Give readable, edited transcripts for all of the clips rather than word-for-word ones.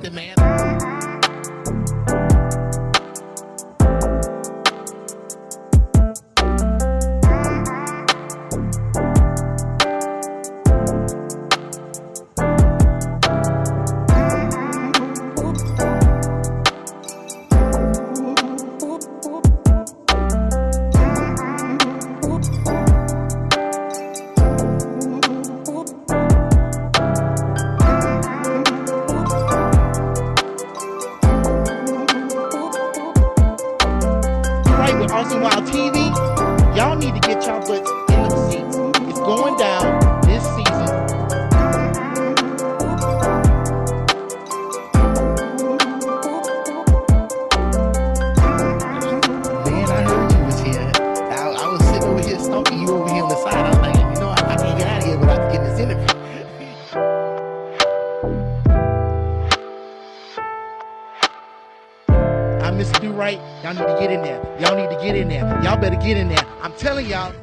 something, man. Alton Wild TV, y'all need to get y'all butts in the seats. It's going down this season. Man, I heard you was here. I was sitting over here stalking you over here on the side. I was like, you know, I can't get out of here without getting this interview. I'm Mr. Durite. Y'all need to get in there. Y'all need to get in there. Y'all better get in there. I'm telling y'all.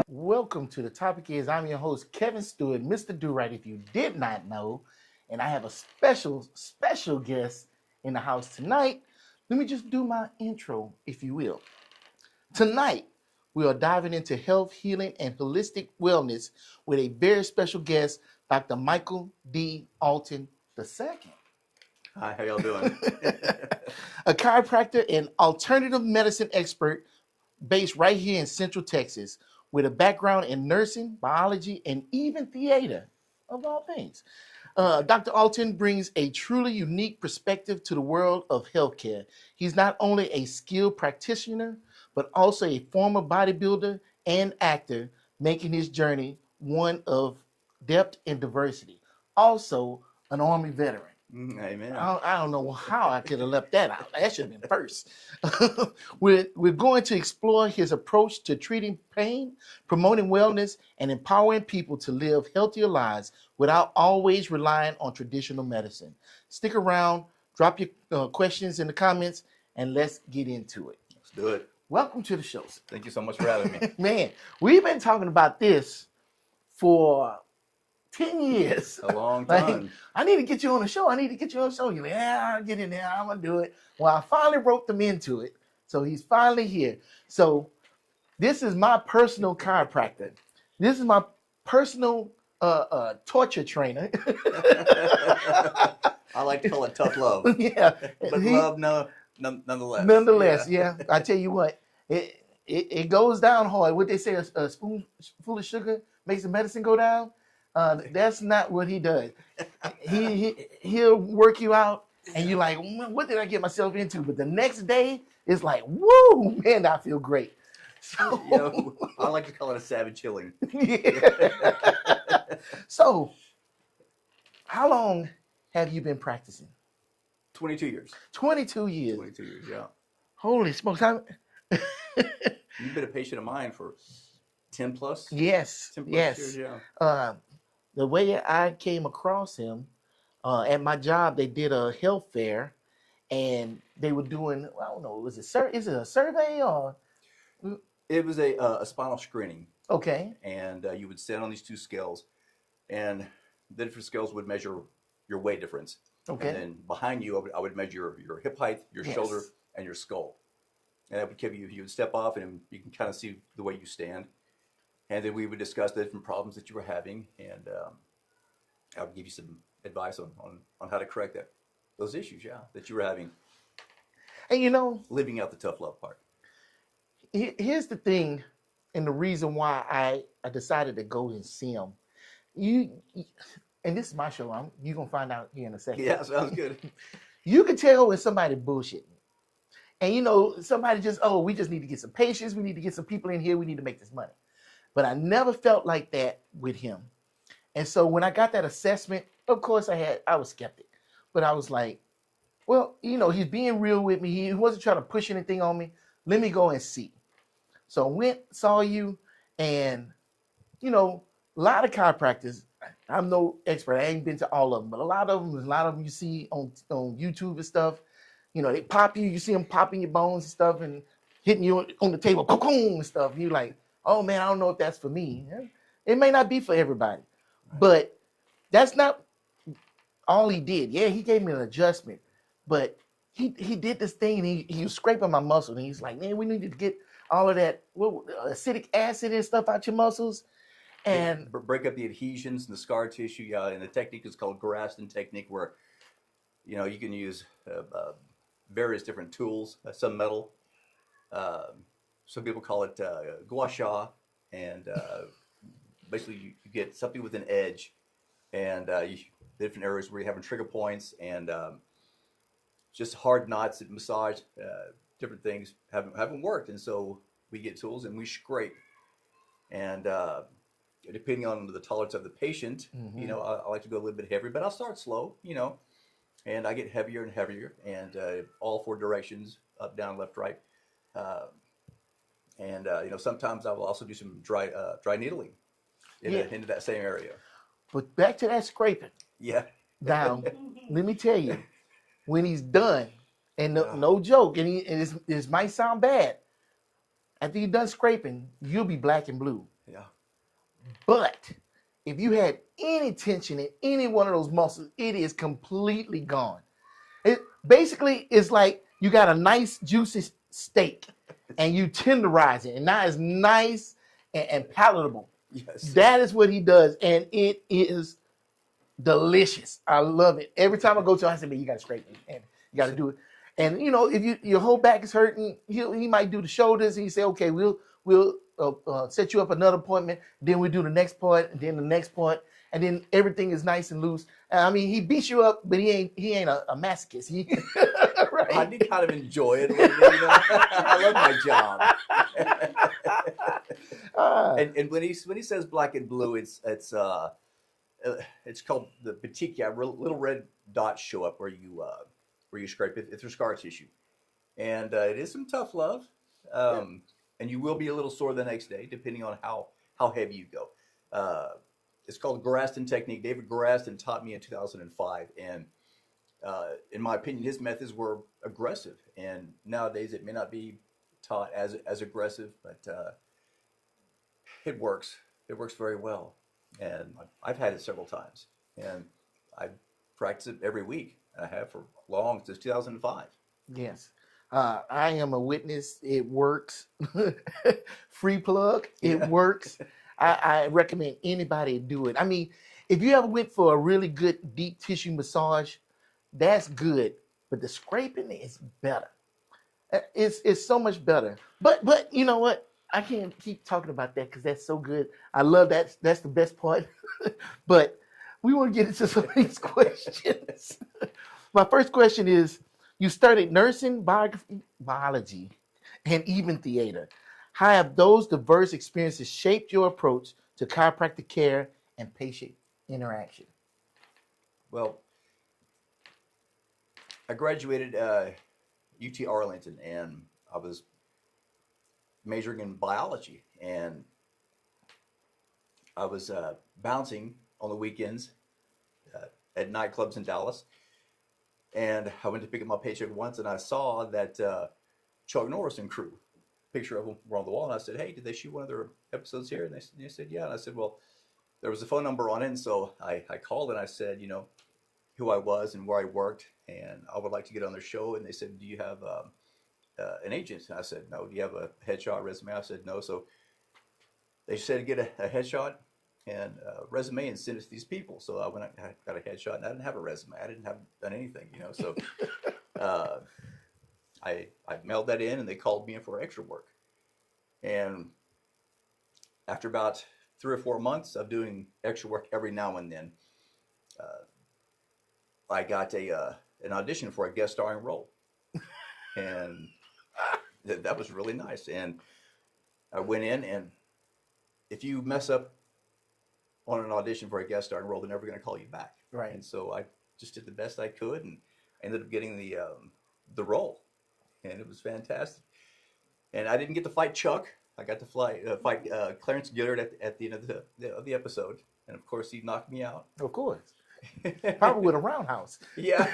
Welcome to The Topic Is. I'm your host, Kevin Stewart, Mr. Durite, if you did not know. And I have a special guest in the house tonight. Let me just do my intro, if you will. Tonight, we are diving into health, healing, and holistic wellness with a very special guest, Dr. Michael D. Alton II. Hi, how y'all doing? A chiropractor and alternative medicine expert based right here in Central Texas with a background in nursing, biology, and even theater, of all things. Dr. Alton brings a truly unique perspective to the world of healthcare. He's not only a skilled practitioner, but also a former bodybuilder and actor, making his journey one of depth and diversity. Also, an Army veteran. Amen. I don't know how I could have left that out. That should have been first. We're going to explore his approach to treating pain, promoting wellness, and empowering people to live healthier lives without always relying on traditional medicine. Stick around, drop your questions in the comments, and let's get into it. Let's do it. Welcome to the show. Thank you so much for having me. Man, we've been talking about this for 10 years. A long time. Like, I need to get you on the show. You're like, yeah, I'll get in there. I'm going to do it. Well, I finally roped him into it. So he's finally here. So this is my personal chiropractor. This is my personal torture trainer. I like to call it tough love. Yeah. But love nonetheless. Nonetheless, yeah. I tell you what, it goes down hard. What they say, a spoonful of sugar makes the medicine go down. That's not what he does. He'll work you out, and you're like, what did I get myself into? But the next day, it's like, woo, man, I feel great. So, You know, I like to call it a savage healing. Yeah. So, how long have you been practicing? 22 years. 22 years. 22 years, yeah. Holy smokes. You've been a patient of mine for 10 plus? Yes. 10 plus Yes. years, yeah. The way I came across him, at my job, they did a health fair, and they were doing, I don't know, is it a survey or? It was a spinal screening. Okay. And you would stand on these two scales, and the different scales would measure your weight difference. Okay. And then behind you, I would measure your hip height, your Yes. shoulder, and your skull. And that would give you, you would step off, and you can kind of see the way you stand. And then we would discuss the different problems that you were having, and I would give you some advice on how to correct those issues, that you were having. And you know, Living out the tough love part. here's the thing, and the reason why I decided to go and see him. And this is my show. You're going to find out here in a second. Yeah, sounds good. You can tell when somebody bullshitting. And you know, somebody just, we just need to get some patients. We need to get some people in here. We need to make this money. But I never felt like that with him. And so when I got that assessment, of course I was skeptic. But I was like, well, you know, he's being real with me. He wasn't trying to push anything on me. Let me go and see. So I went, saw you, and, you know, a lot of chiropractors, I'm no expert. I ain't been to all of them, but a lot of them you see on YouTube and stuff. You know, they pop you. You see them popping your bones and stuff and hitting you on the table, and stuff. And you're like, oh, man, I don't know if that's for me. It may not be for everybody. But that's not all he did. Yeah, he gave me an adjustment, but he did this thing and he was scraping my muscle and he's like, man, we need to get all of that acidic acid and stuff out your muscles. And break up the adhesions and the scar tissue. Yeah, and the technique is called Graston technique, where you can use various different tools, some metal. Some people call it gua sha, and basically you get something with an edge, and different areas where you're having trigger points, and just hard knots that massage different things haven't worked, and so we get tools and we scrape, and depending on the tolerance of the patient, I like to go a little bit heavier, but I'll start slow, and I get heavier and heavier, and all four directions, up, down, left, right. And sometimes I will also do some dry needling into that same area. But back to that scraping. Yeah. Now, let me tell you, when he's done, and no joke, and this might sound bad, after you're done scraping, you'll be black and blue. Yeah. But if you had any tension in any one of those muscles, it is completely gone. It basically is like you got a nice juicy steak and you tenderize it, and now it's nice and palatable. Yes. That is what he does, and it is delicious. I love it. Every time I go to him, I say, man, you got to scrape it, and you got to do it. And if your whole back is hurting, he might do the shoulders, and he say, okay, we'll set you up another appointment. Then we do the next part, and then the next part, and then everything is nice and loose. I mean, he beats you up, but he ain't a masochist. Right? I did kind of enjoy it a little bit. I love my job. And when he says black and blue, it's called the petechia. Little red dots show up where you scrape it. It's your scar tissue, and it is some tough love. And you will be a little sore the next day, depending on how heavy you go. It's called Graston technique. David Graston taught me in 2005, and in my opinion, his methods were aggressive. And nowadays, it may not be taught as aggressive, but it works. It works very well, and I've had it several times, and I practice it every week. I have for long, since 2005. Yes. I am a witness. It works. Free plug. It works. I recommend anybody do it. I mean, if you ever went for a really good deep tissue massage, that's good. But the scraping is better. It's so much better. But you know what? I can't keep talking about that because that's so good. I love that. That's the best part. But we want to get into some of these questions. My first question is, you studied nursing, biology, and even theater. How have those diverse experiences shaped your approach to chiropractic care and patient interaction? Well, I graduated UT Arlington, and I was majoring in biology, and I was bouncing on the weekends at nightclubs in Dallas. And I went to pick up my paycheck once, and I saw that Chuck Norris and crew, picture of them were on the wall. And I said, hey, did they shoot one of their episodes here? And they said, yeah. And I said, well, there was a phone number on it. And so I called and I said, who I was and where I worked, and I would like to get on their show. And they said, do you have an agent? And I said, no. Do you have a headshot resume? I said, no. So they said, get a headshot and resume and send it to these people. So I went, I got a headshot, and I didn't have a resume. I didn't have done anything, So I mailed that in, and they called me in for extra work. And after about 3 or 4 months of doing extra work every now and then, I got an audition for a guest starring role, and that was really nice. And I went in, and if you mess up on an audition for a guest starring role, they're never going to call you back. Right. And so I just did the best I could, and ended up getting the role, and it was fantastic. And I didn't get to fight Chuck. I got to fight Clarence Gillard at the end of the episode, and of course he knocked me out. Of course. Probably with a roundhouse. Yeah.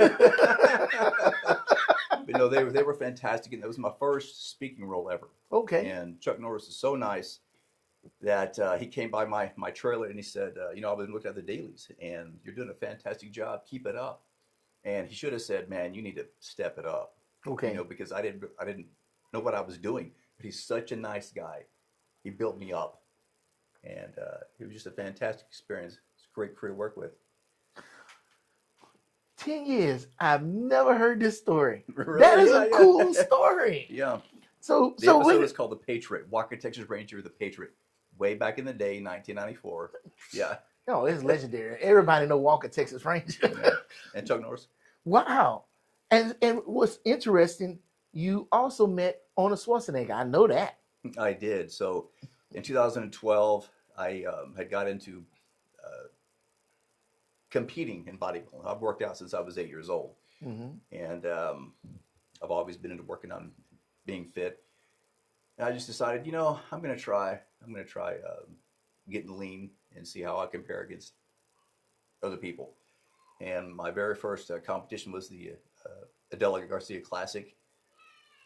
But no, they were fantastic, and that was my first speaking role ever. Okay. And Chuck Norris is so nice. that he came by my trailer and he said, you know, I've been looking at the dailies and you're doing a fantastic job. Keep it up. And he should have said, man, you need to step it up, you know, Okay. because I didn't know what I was doing. But he's such a nice guy. He built me up, and it was just a fantastic experience. It's a great crew to work with. 10 years. I've never heard this story. That Really? is Yeah, a yeah. cool story. Yeah. So, The so episode when, is called The Patriot. Walker, Texas Ranger, The Patriot. Way back in the day, 1994. Yeah. no, it's legendary. Everybody know Walker, Texas Ranger. Yeah. And Chuck Norris. Wow. And what's interesting, you also met Arnold Schwarzenegger. I know that. I did. So in 2012, I had got into competing in bodybuilding. I've worked out since I was 8 years old. Hmm. And I've always been into working on being fit. And I just decided, you know, I'm going to try getting lean and see how I compare against other people. And my very first competition was the Adela Garcia Classic,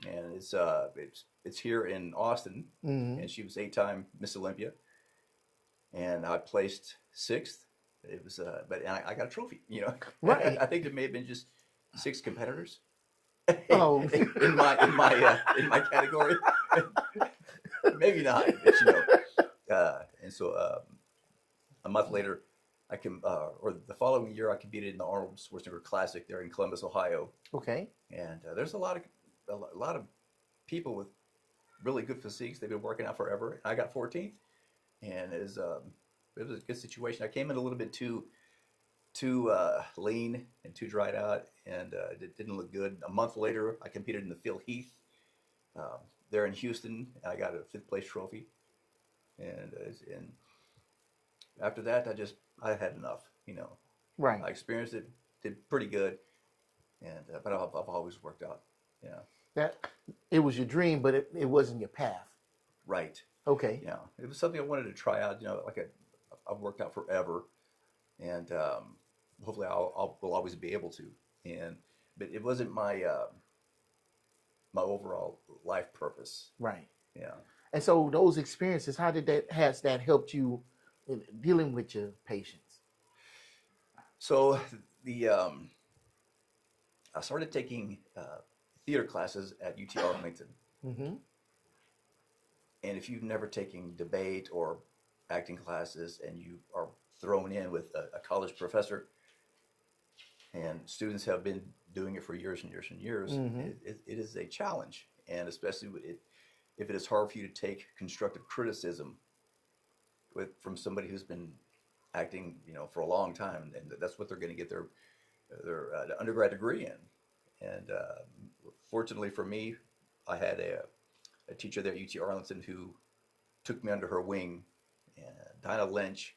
and it's here in Austin. Hmm. And she was 8-time Miss Olympia, and I placed 6th. It was, but I got a trophy. You know, Right. I think there may have been just 6 competitors Oh, in my category. Maybe not, but you know. And so a month later, or the following year, I competed in the Arnold Schwarzenegger Classic there in Columbus, Ohio. okay. And there's a lot of people with really good physiques. They've been working out forever. I got 14th, and it was a good situation. I came in a little bit too lean and too dried out, and it didn't look good. A month later, I competed in the Phil Heath there in Houston. I got a 5th place trophy, and after that, I had enough. You know, Right. I experienced it, did pretty good, and but I've always worked out. Yeah, That it was your dream, but it wasn't your path. right. Okay. Yeah, it was something I wanted to try out. You know, I've worked out forever, and hopefully will always be able to. And but it wasn't my overall life purpose. Right. Yeah. And so those experiences, how did that has that helped you in dealing with your patients? So the I started taking theater classes at UT Arlington, Mm-hmm. and if you've never taken debate or acting classes, and you are thrown in with a college professor, and students have been doing it for years and years and years, Mm-hmm. it is a challenge, and especially if it is hard for you to take constructive criticism from somebody who's been acting, you know, for a long time, and that's what they're going to get their undergrad degree in. And fortunately for me, I had a teacher there at UT Arlington who took me under her wing, Dinah Lynch,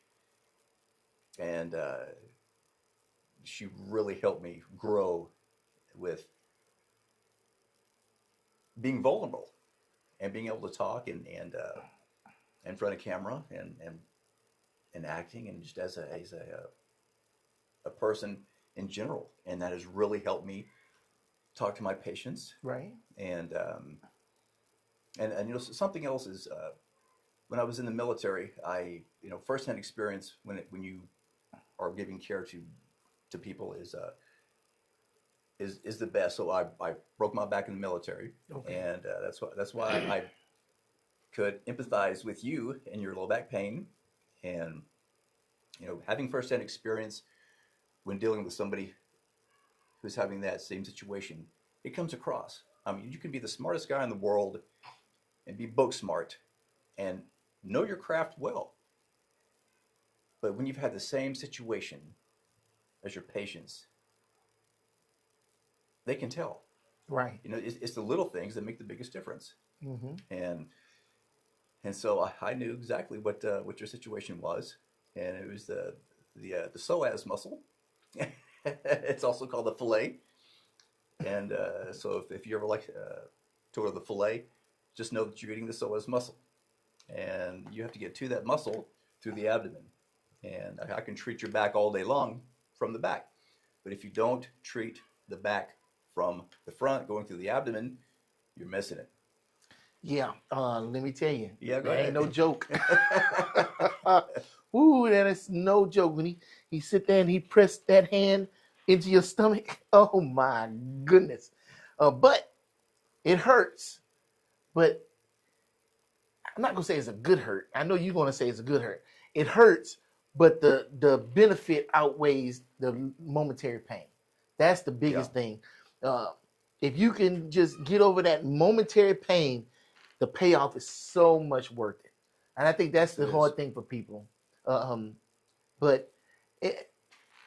and she really helped me grow with being vulnerable and being able to talk and in front of camera and acting, and just as a person in general, and that has really helped me talk to my patients. Right. And you know, something else is when I was in the military, I, you know, firsthand experience when you are giving care to people is the best. So I broke my back in the military, Okay. and that's why I could empathize with you and your low back pain, and you know, having firsthand experience when dealing with somebody who's having that same situation, it comes across. I mean, you can be the smartest guy in the world and be book smart and know your craft well, but when you've had the same situation as your patients, they can tell. Right. You know, it's the little things that make the biggest difference. Mm-hmm. And so I knew exactly what your situation was, and it was the psoas muscle. It's also called the fillet. And so if you ever like to order the fillet, just know that you're eating the psoas muscle, and you have to get to that muscle through the abdomen. And I can treat your back all day long from the back, but if you don't treat the back from the front going through the abdomen, you're missing it. Yeah, let me tell you, Yeah, go that ahead. ain't no joke. Ooh, that is no joke. When he sit there and he pressed that hand into your stomach, oh my goodness. But it hurts. But I'm not gonna say it's a good hurt. I know you're gonna say it's a good hurt. It hurts, but the benefit outweighs the momentary pain. That's the Yeah, biggest thing. Uh, if you can just get over that momentary pain, the payoff is so much worth it. And I think that's yes, the it is. hard thing for people. But it,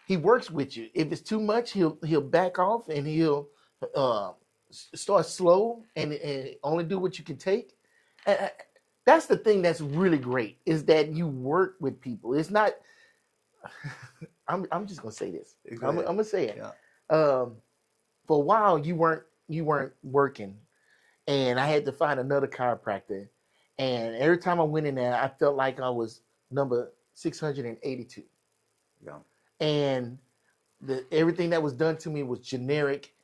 he works with you. If it's too much, he'll back off and he'll uh, start slow and only do what you can take. And that's the thing that's really great is that you work with people. It's not. I'm just gonna say this. Go I'm ahead. gonna say it. Yeah, Um, for a while, you weren't working, and I had to find another chiropractor. And every time I went in there, I felt like I was number 682, yeah, and everything that was done to me was generic,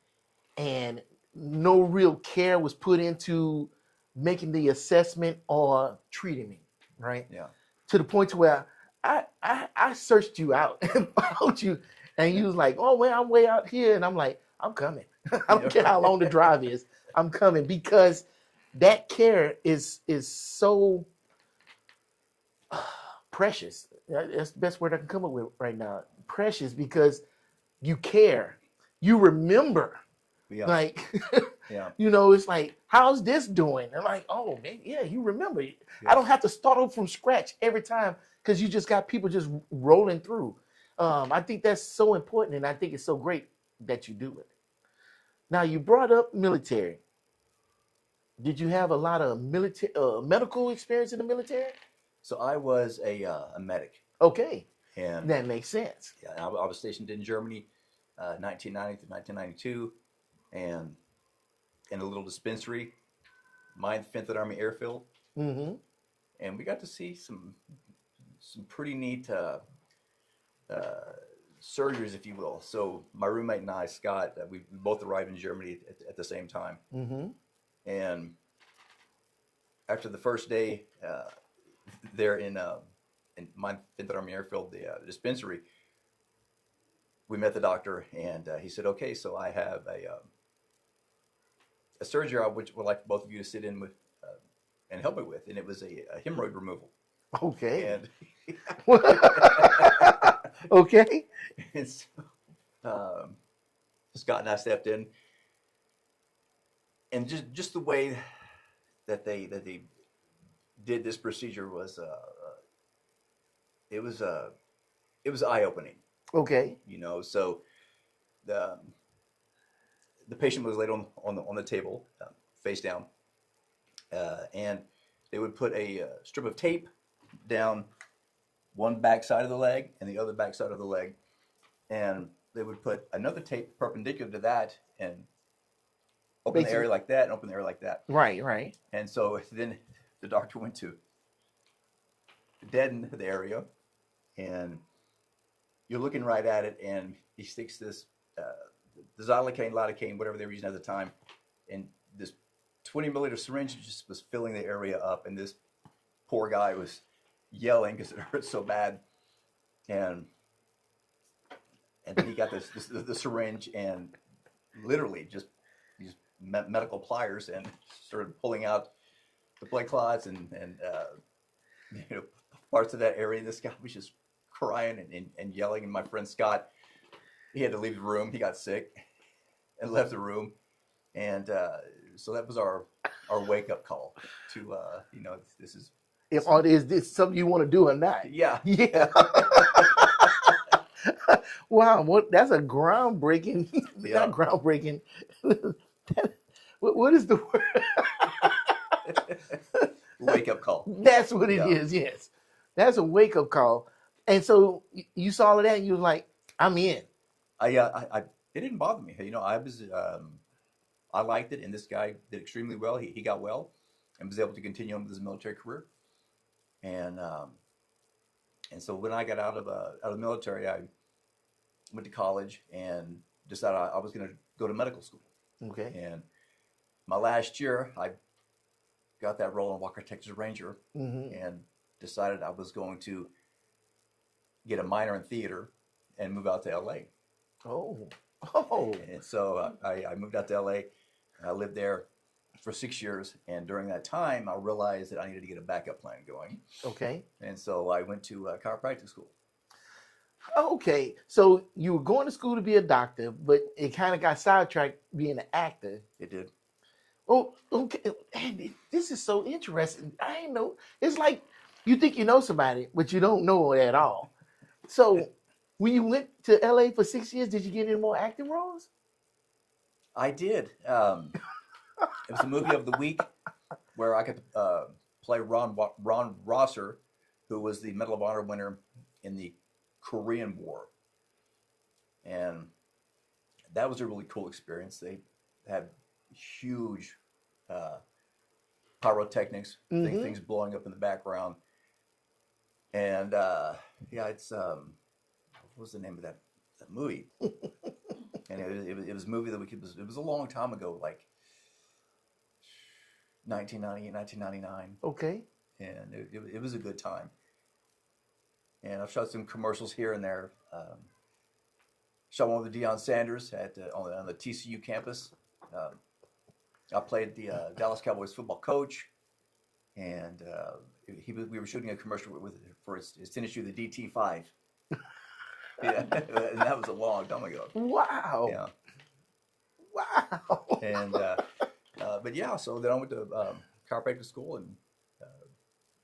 and no real care was put into making the assessment or treating me right yeah. to the point to where I searched you out and found you, and you was like, oh well, I'm way out here, and I'm like, I'm coming. I don't Yeah, care how long the right. drive is, I'm coming because that care is so precious. That's the best word I can come up with right now. Precious because you care, you remember, Yeah, like yeah, it's like, how's this doing? And like, oh man, yeah, you remember. I don't yes. have to start over from scratch every time because you just got people just rolling through. I think that's so important, and I think it's so great that you do it. Now, you brought up military. Did you have a lot of military medical experience in the military? So I was a medic, Okay, and that makes sense. yeah, I was stationed in Germany, 1990 to 1992, and in a little dispensary, Ninth Fifth Army Airfield, Mm-hmm. and we got to see some pretty neat uh, surgeries, if you will. So my roommate and I, Scott, we both arrived in Germany at the same time, Mm-hmm. and after the first day there in my Fifth Army Airfield, the dispensary, we met the doctor, and he said, "Okay, so I have a surgery I would like both of you to sit in with and help me with," and it was a hemorrhoid removal. Okay. And, Okay. and so, um, Scott and I stepped in, and just the way that they did this procedure was it was it was eye opening. Okay. So the the patient was laid on the table, face down, and they would put a strip of tape down one back side of the leg and the other back side of the leg, and they would put another tape perpendicular to that and open the area Basically, like that and open the area like that. right, right. And so then the doctor went to deaden the area, and you're looking right at it, and he sticks this the xylocaine, lidocaine, whatever they were using at the time, and this 20 milliliter syringe just was filling the area up, and this poor guy was yelling because it hurt so bad, and then he got the syringe and literally just these medical pliers and started pulling out the blood clots and you know parts of that area. This guy was just crying and yelling, and my friend Scott, he had to leave the room. He got sick and left the room, and so that was our wake up call to this is If or is this something you want to do or not? yeah. Yeah. Wow, that's a groundbreaking, not Yeah. groundbreaking. What is the word? Wake up call. That's what it Yeah. is. Yes, that's a wake up call. And so you saw all of that, and you was like, "I'm in." I it didn't bother me. I liked it, and this guy did extremely well. He got well and was able to continue on with his military career. And so when I got out of the military, I went to college and decided I was going to go to medical school. Okay. And my last year, I got that role in Walker, Texas Ranger, Mm-hmm. and decided I was going to get a minor in theater and move out to LA. Oh. Oh. And so I moved out to LA. I lived there for 6 years, and during that time, I realized that I needed to get a backup plan going. Okay. And so I went to chiropractic school. Okay. So you were going to school to be a doctor, but it kind of got sidetracked being an actor. It did. Oh, okay. Andy, this is so interesting. I ain't know. It's like you think you know somebody, but you don't know at all. So when you went to LA for 6 years, did you get any more acting roles? I did. It was a movie of the week where I could play Ron Rosser, who was the Medal of Honor winner in the Korean War, and that was a really cool experience. They had huge pyrotechnics, Mm-hmm. things blowing up in the background, and yeah, it's what was the name of that movie? And it was a movie that it was a long time ago, like 1998, 1999, Okay. and it was a good time. And I've shot some commercials here and there. Shot one with Deion Sanders on the TCU campus. I played the Dallas Cowboys football coach, and we were shooting a commercial for his tennis shoe, the DT5. Yeah, and that was a long time ago. Wow. Yeah. Wow. And but yeah, so then I went to chiropractic school and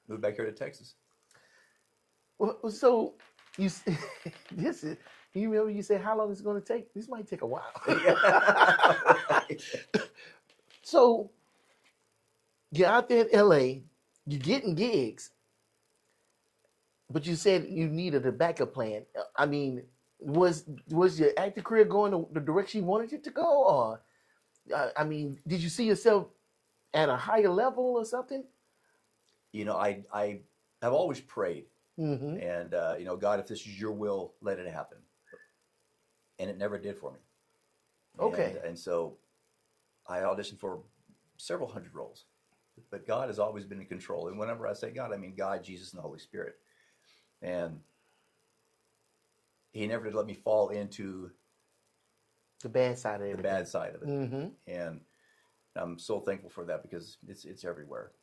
moved back here to Texas. Well, so you this is. You remember you said how long it's going to take? This might take a while. So you're out there in LA, you're getting gigs, but you said you needed a backup plan. I mean, was your acting career going the direction you wanted it to go, or I mean, did you see yourself at a higher level or something? You know, I have always prayed, Mm-hmm. and you know, God, if this is your will, let it happen. And it never did for me. Okay. And so I auditioned for several hundred roles, but God has always been in control. And whenever I say God, I mean God, Jesus, and the Holy Spirit. And He never did let me fall into The bad side of the everything. bad side of it. Mm-hmm. And I'm so thankful for that because it's everywhere.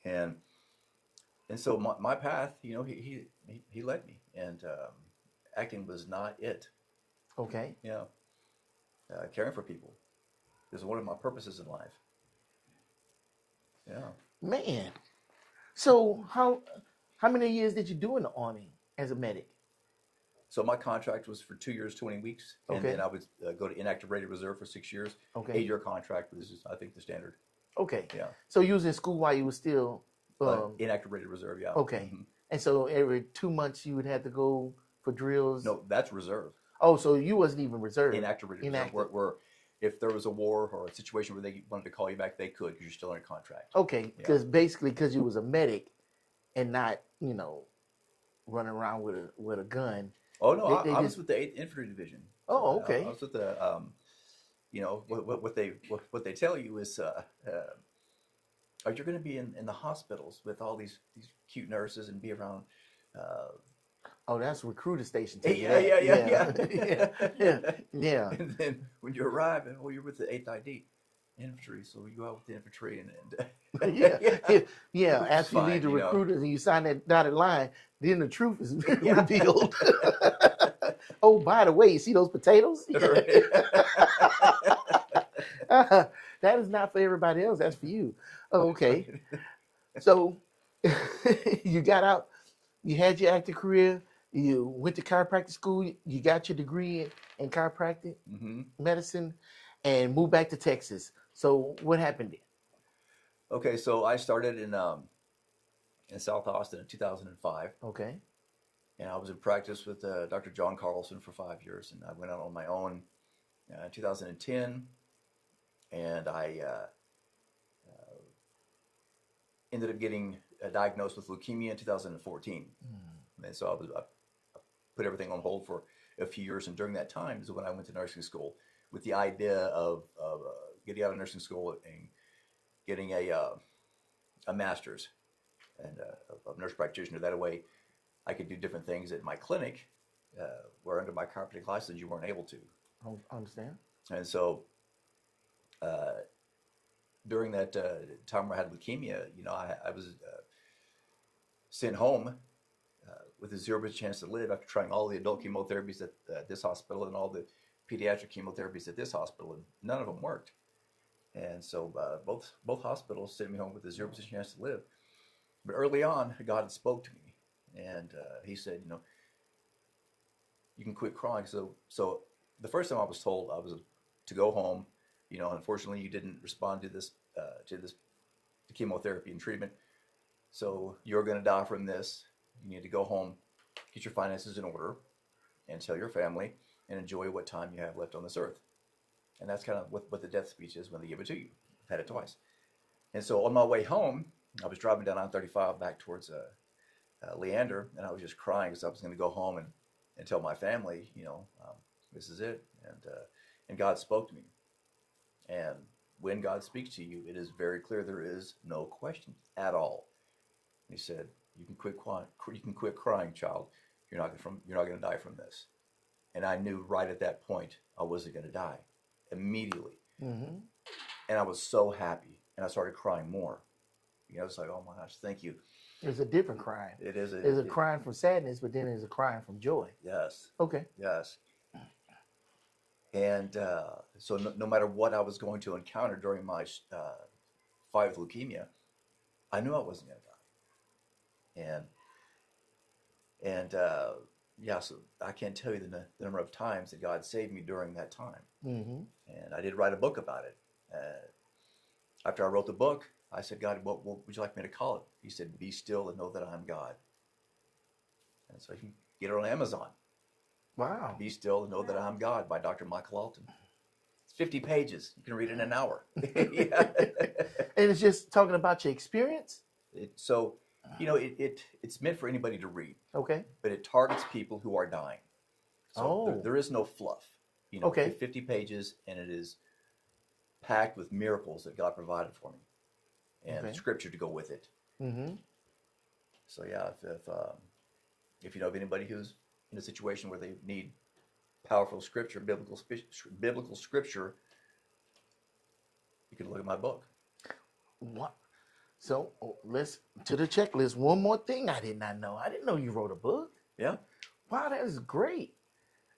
And so my path, you know, he led me, and acting was not it. Okay. You know, caring for people is one of my purposes in life. Yeah. Man. So how many years did you do in the Army as a medic? So my contract was for 2 years, 20 weeks, and Okay. then I would go to inactive rated reserve for 6 years. Okay. 8-year contract was, I think, the standard. Okay. Yeah. So you was in school while you were still Inactive rated reserve, yeah. okay. Mm-hmm. And so every 2 months you would have to go for drills. No, that's reserve. Oh, so you wasn't even reserved. Inactive rated reserve, where if there was a war or a situation where they wanted to call you back, they could because you're still under contract. Okay, because basically because you was a medic and not running around with a gun. Oh no, I was with the 8th Infantry Division. Oh, okay. I was with the you know what they tell you is you're going to be in the hospitals with all these cute nurses and be around. Oh, that's recruiter station. Yeah. Yeah. And then when you arrive, and you're with the 8th ID infantry, so you go out with the infantry and yeah. After you leave the recruiters and you sign that dotted line, then the truth is revealed. Oh, by the way, you see those potatoes? That is not for everybody else. That's for you. Oh, okay. So you got out. You had your acting career. You went to chiropractic school. You got your degree in chiropractic medicine, and moved back to Texas. So what happened there? Okay, so I started in South Austin in 2005. Okay. And I was in practice with Dr. John Carlson for 5 years, and I went out on my own in 2010, and I ended up getting diagnosed with leukemia in 2014. And so I put everything on hold for a few years, and during that time is when I went to nursing school with the idea of getting out of nursing school and getting a a master's and a nurse practitioner. That way, I could do different things at my clinic, where under my chiropractic license you weren't able to. I understand. And so, during that time where I had leukemia, I was sent home with a 0% chance to live after trying all the adult chemotherapies at this hospital and all the pediatric chemotherapies at this hospital, and none of them worked. And so both hospitals sent me home with a 0% chance to live. But early on, God had spoke to me, and He said, you can quit crying. So the first time I was told I was to go home, unfortunately you didn't respond to this to chemotherapy and treatment, so you're going to die from this. You need to go home, get your finances in order, and tell your family, and enjoy what time you have left on this earth. And that's kind of what the death speech is when they give it to you. I've had it twice. And so on my way home, I was driving down I-35 back towards Leander, and I was just crying because I was going to go home and tell my family, this is it. And God spoke to me. And when God speaks to you, it is very clear. There is no question at all. He said, "You can quit crying. You can quit crying, child. You're not going to die from this." And I knew right at that point I wasn't going to die immediately. Mm-hmm. And I was so happy, and I started crying more. It's like, oh my gosh, thank you. It's a different crying. It is. There's a crying from sadness, but then there's a crying from joy. Yes. Okay. Yes. And so no matter what I was going to encounter during my fight with leukemia, I knew I wasn't going to die. And so I can't tell you the number of times that God saved me during that time. Mm-hmm. And I did write a book about it. After I wrote the book, I said, God, what would you like me to call it? He said, Be Still and Know That I Am God. And so you can get it on Amazon. Wow. Be Still and Know That I Am God by Dr. Michael Alton. It's 50 pages. You can read it in an hour. Yeah. And it's just talking about your experience? It's meant for anybody to read. Okay. But it targets people who are dying. So there is no fluff. Okay. 50 pages, and it is packed with miracles that God provided for me, and scripture to go with it. Mm-hmm. So yeah, if you know of anybody who's in a situation where they need powerful scripture, biblical scripture, you can look at my book. What? So let's to the checklist. One more thing I did not know. I didn't know you wrote a book. Yeah. Wow, that is great.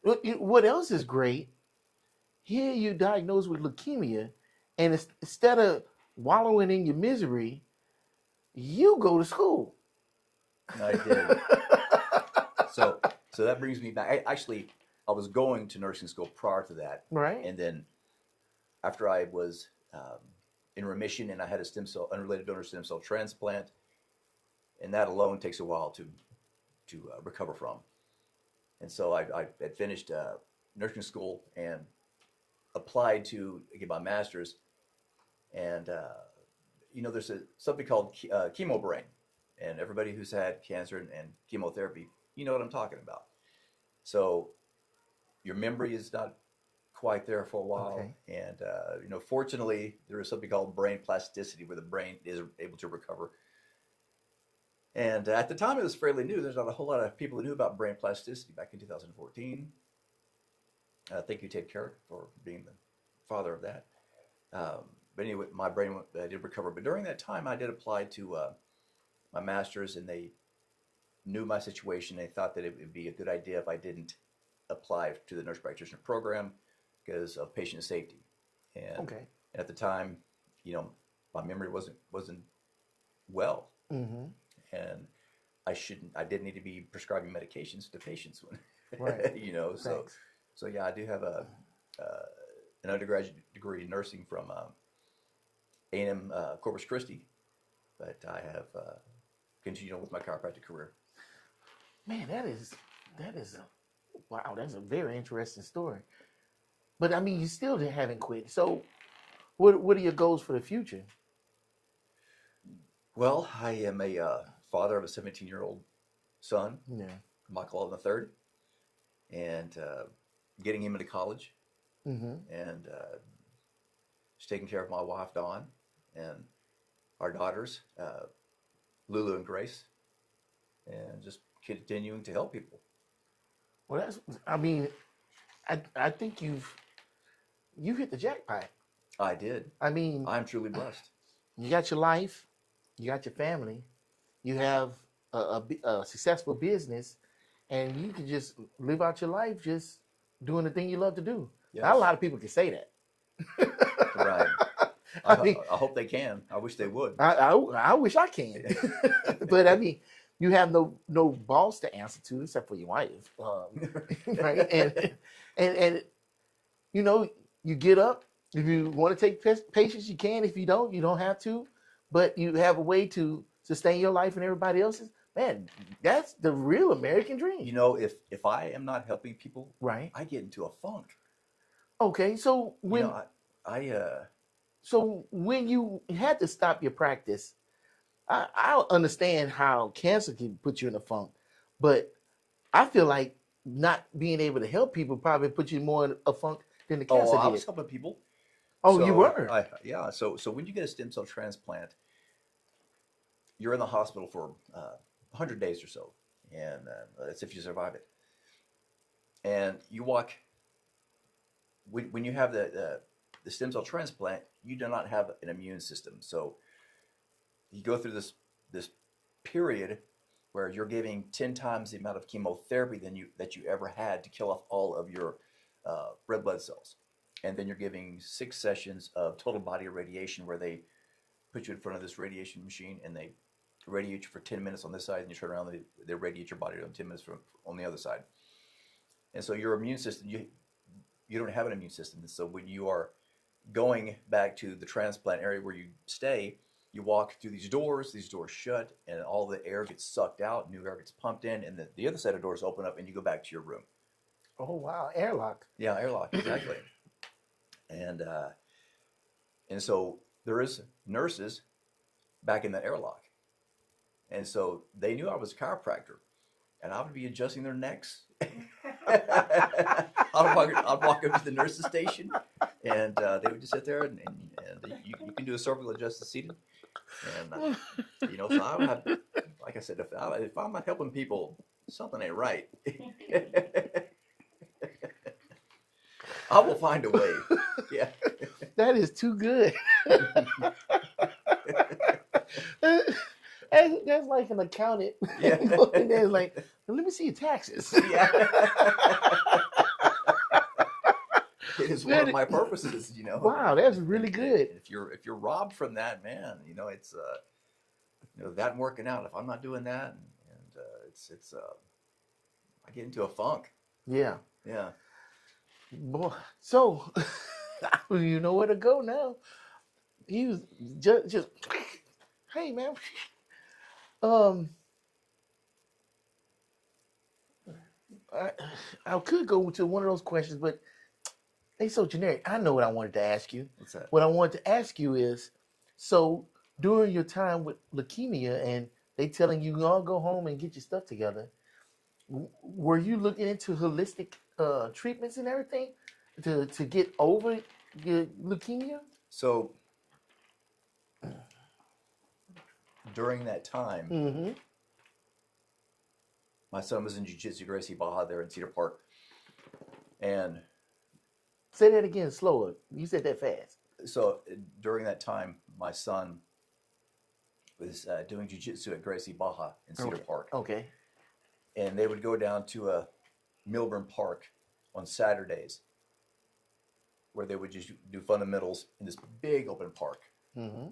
What else is great? Here you diagnosed with leukemia, and instead of wallowing in your misery, you go to school. I did. So that brings me back. I was going to nursing school prior to that. Right. And then after I was in remission and I had a unrelated donor stem cell transplant, and that alone takes a while to recover from. And so I had finished nursing school and applied to get my master's. And, there's something called chemo brain. And everybody who's had cancer and chemotherapy, you know what I'm talking about. So your memory is not quite there for a while. Okay. And, fortunately, there is something called brain plasticity where the brain is able to recover. And at the time, it was fairly new. There's not a whole lot of people that knew about brain plasticity back in 2014. Thank you, Ted Carrick, for being the father of that. But anyway, my brain did recover. But during that time, I did apply to my master's, and they knew my situation. They thought that it would be a good idea if I didn't apply to the nurse practitioner program because of patient safety. And at the time, my memory wasn't well. Mm-hmm. And I didn't need to be prescribing medications to patients when, Right. So yeah, I do have an undergraduate degree in nursing from A&M Corpus Christi, but I have continued on with my chiropractic career. Man, that is wow. That's a very interesting story. But I mean, you still haven't quit. So, what are your goals for the future? Well, I am a father of a 17-year-old son, Yeah. Michael Alton III, and getting him into college, Mm-hmm. and just taking care of my wife, Dawn, and our daughters, Lulu and Grace, and just continuing to help people. Well, that's. I mean, I think you hit the jackpot. I did. I mean, I'm truly blessed. you got your life, you got your family, you have a successful business, and you can just live out your life just doing the thing you love to do. Yes. Not a lot of people can say that. Right. I mean, I hope they can. I wish they would. I wish I can, but I mean, you have no boss to answer to except for your wife, right? And you know, you get up if you want to take patients, you can. If you don't have to. But you have a way to sustain your life and everybody else's. Man, that's the real American dream. You know, if I am not helping people, Right. I get into a funk. Okay, so when I when you had to stop your practice, I understand how cancer can put you in a funk, but I feel like not being able to help people probably put you more in a funk than the cancer I did. was helping people. Oh, So, you were? yeah. So when you get a stem cell transplant, you're in the hospital for 100 days or so, and that's if you survive it. And you walk when you have the stem cell transplant, you do not have an immune system. So you go through this period where you're giving 10 times the amount of chemotherapy that you ever had to kill off all of your red blood cells. And then you're giving 6 sessions of total body irradiation where they put you in front of this radiation machine and they radiate you for 10 minutes on this side and you turn around, they radiate your body on 10 minutes on the other side. And so your immune system, you don't have an immune system. And so when you are going back to the transplant area where you stay, you walk through these doors shut, and all the air gets sucked out, new air gets pumped in, and the other set of doors open up and you go back to your room. Oh wow, airlock. Yeah, airlock, exactly. And so there is nurses back in that airlock. And so they knew I was a chiropractor, and I would be adjusting their necks. I'd walk up to the nurse's station, and they would just sit there, and you can do a cervical adjusted seated. And, so I would have, like I said, if I'm not helping people, something ain't right. I will find a way. Yeah. That is too good. That's like an accountant. Yeah. And then like, let me see your taxes. Yeah. It is one of my purposes, Wow, that's really good. If you're robbed from that, man, it's that and working out. If I'm not doing that, and it's I get into a funk. Yeah. Yeah. Boy, so you know where to go now. He was just hey man. I could go to one of those questions, but they so generic. I know what I wanted to ask you. What's that? What I wanted to ask you is, so during your time with leukemia and they telling you all go home and get your stuff together, were you looking into holistic treatments and everything to get over your leukemia? So during that time, Mm-hmm. my son was in Jiu-Jitsu Gracie Baja there in Cedar Park. And say that again slower. You said that fast. So during that time, my son was doing Jiu-Jitsu at Gracie Baja in Cedar Park. Okay. And they would go down to Milburn Park on Saturdays where they would just do fundamentals in this big open park. Mm-hmm.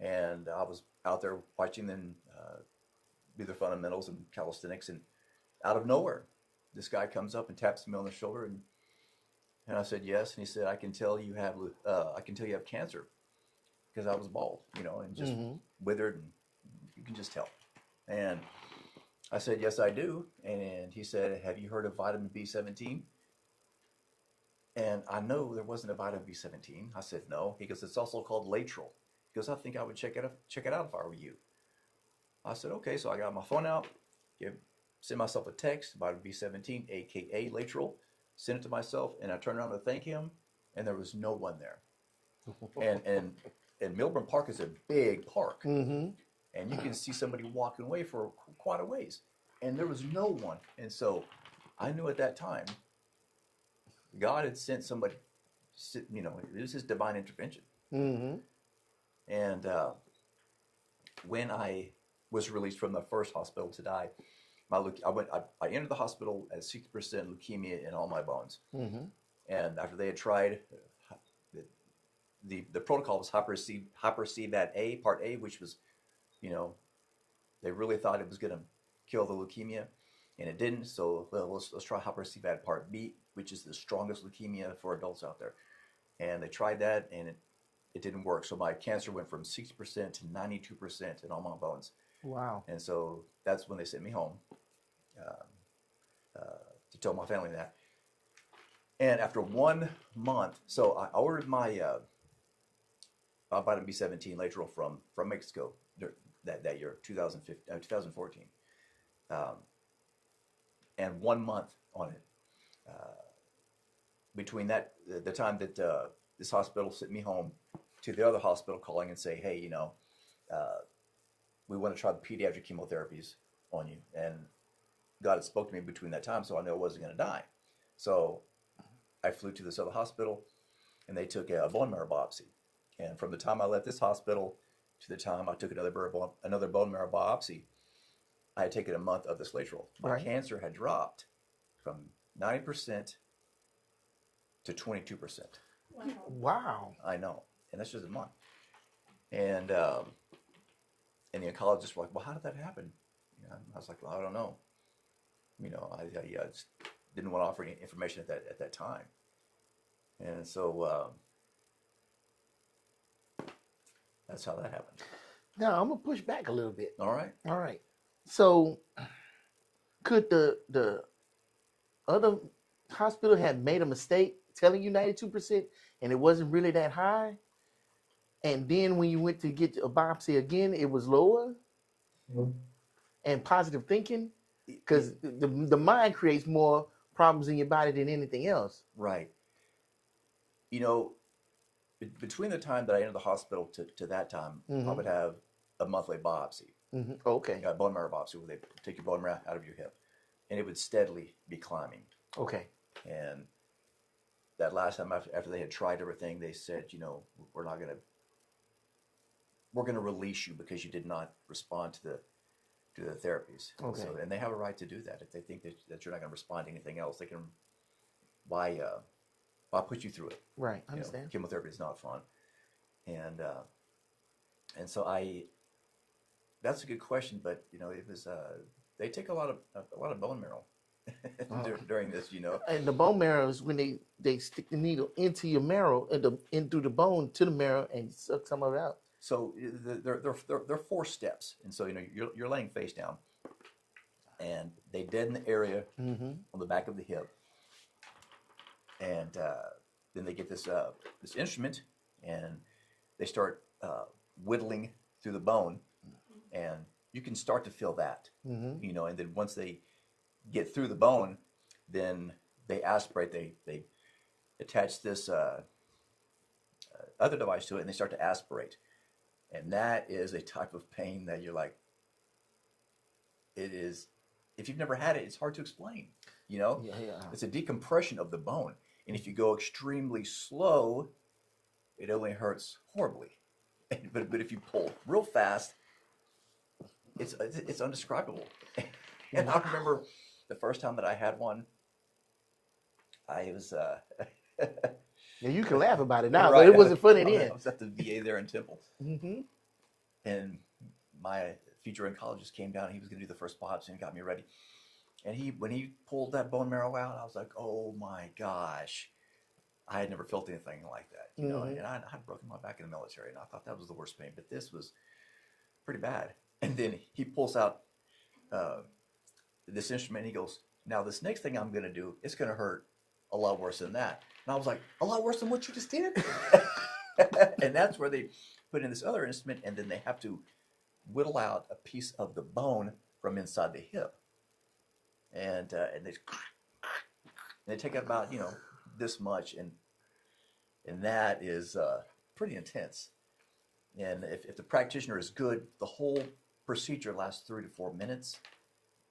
And I was out there watching them do their fundamentals and calisthenics, and out of nowhere, this guy comes up and taps me on the shoulder, and I said yes, and he said, I can tell you have cancer, because I was bald, and just withered, and you can just tell. And I said, yes, I do. And he said, have you heard of vitamin B17? And I know there wasn't a vitamin B17. I said, no. He goes, it's also called Laetrile. He goes, I think I would check it out if I were you. I said, okay. So I got my phone out, send myself a text, vitamin B17, aka Laetrile, send it to myself, and I turned around to thank him, and there was no one there. And and Milburn Park is a big park, Mm-hmm. and you can see somebody walking away for quite a ways, and there was no one. And so I knew at that time God had sent somebody, you know, it was his divine intervention. Mm-hmm. And when I was released from the first hospital to die, I entered the hospital at 60% leukemia in all my bones. Mm-hmm. And after they had tried, the protocol was hyper-CVAD A, part A, which was, you know, they really thought it was going to kill the leukemia, and it didn't. So let's try hyper-CVAD part B, which is the strongest leukemia for adults out there. And they tried that, and it didn't work. So my cancer went from 60% to 92% in all my bones. Wow. And so that's when they sent me home to tell my family that. And after 1 month, so I ordered my vitamin B17 lateral from Mexico that year, 2014. And 1 month on it. Between that, the time that this hospital sent me home to the other hospital calling and say, hey, you know, we want to try the pediatric chemotherapies on you. And God had spoke to me between that time, so I knew I wasn't going to die. So I flew to this other hospital, and they took a bone marrow biopsy. And from the time I left this hospital to the time I took another bone marrow biopsy, I had taken a month of this lateral. My cancer had dropped from 90% to 22%. Wow. I know, and that's just a month. And the oncologist was like, well, how did that happen? You know, I was like, well, I don't know. You know, I just didn't want to offer any information at that time. And so that's how that happened. Now I'm gonna push back a little bit. All right. All right. So could the other hospital have made a mistake telling you 92% and it wasn't really that high? And then when you went to get a biopsy again, it was lower? Mm-hmm. And positive thinking? Because the mind creates more problems in your body than anything else. Right. You know, between the time that I entered the hospital to that time, I would have a monthly biopsy. Mm-hmm. Okay. A bone marrow biopsy where they take your bone marrow out of your hip. And it would steadily be climbing. Okay. And that last time after they had tried everything, they said, you know, we're going to release you because you did not respond to the therapies. Okay. So, and they have a right to do that. If they think that you're not going to respond to anything else, they can, why put you through it? Right, I understand. You know, chemotherapy is not fun. And so that's a good question, but, you know, it was, they take a lot of bone marrow during this, you know. And the bone marrow is when they stick the needle into your marrow, in through the bone to the marrow and suck some of it out. So there are 4 steps, and so you know you're laying face down, and they deaden the area on the back of the hip, and then they get this instrument, and they start whittling through the bone, and you can start to feel that, you know, and then once they get through the bone, then they aspirate, they attach this other device to it, and they start to aspirate. And that is a type of pain that you're like, it is, if you've never had it, it's hard to explain, you know? Yeah. It's a decompression of the bone. And if you go extremely slow, it only hurts horribly. But if you pull real fast, it's undescribable. And I remember the first time that I had one, I was... Yeah, you can laugh about it now, right. but it wasn't funny then. I was at the VA there in Temple. And my future oncologist came down. He was going to do the first biopsy and got me ready. And when he pulled that bone marrow out, I was like, oh my gosh. I had never felt anything like that, you know. And I had broken my back in the military, and I thought that was the worst pain. But this was pretty bad. And then he pulls out this instrument, and he goes, now this next thing I'm going to do, it's going to hurt a lot worse than that. And I was like, a lot worse than what you just did? And that's where they put in this other instrument, and then they have to whittle out a piece of the bone from inside the hip. And they take out about, you know, this much, and that is pretty intense. And if the practitioner is good, the whole procedure lasts 3 to 4 minutes.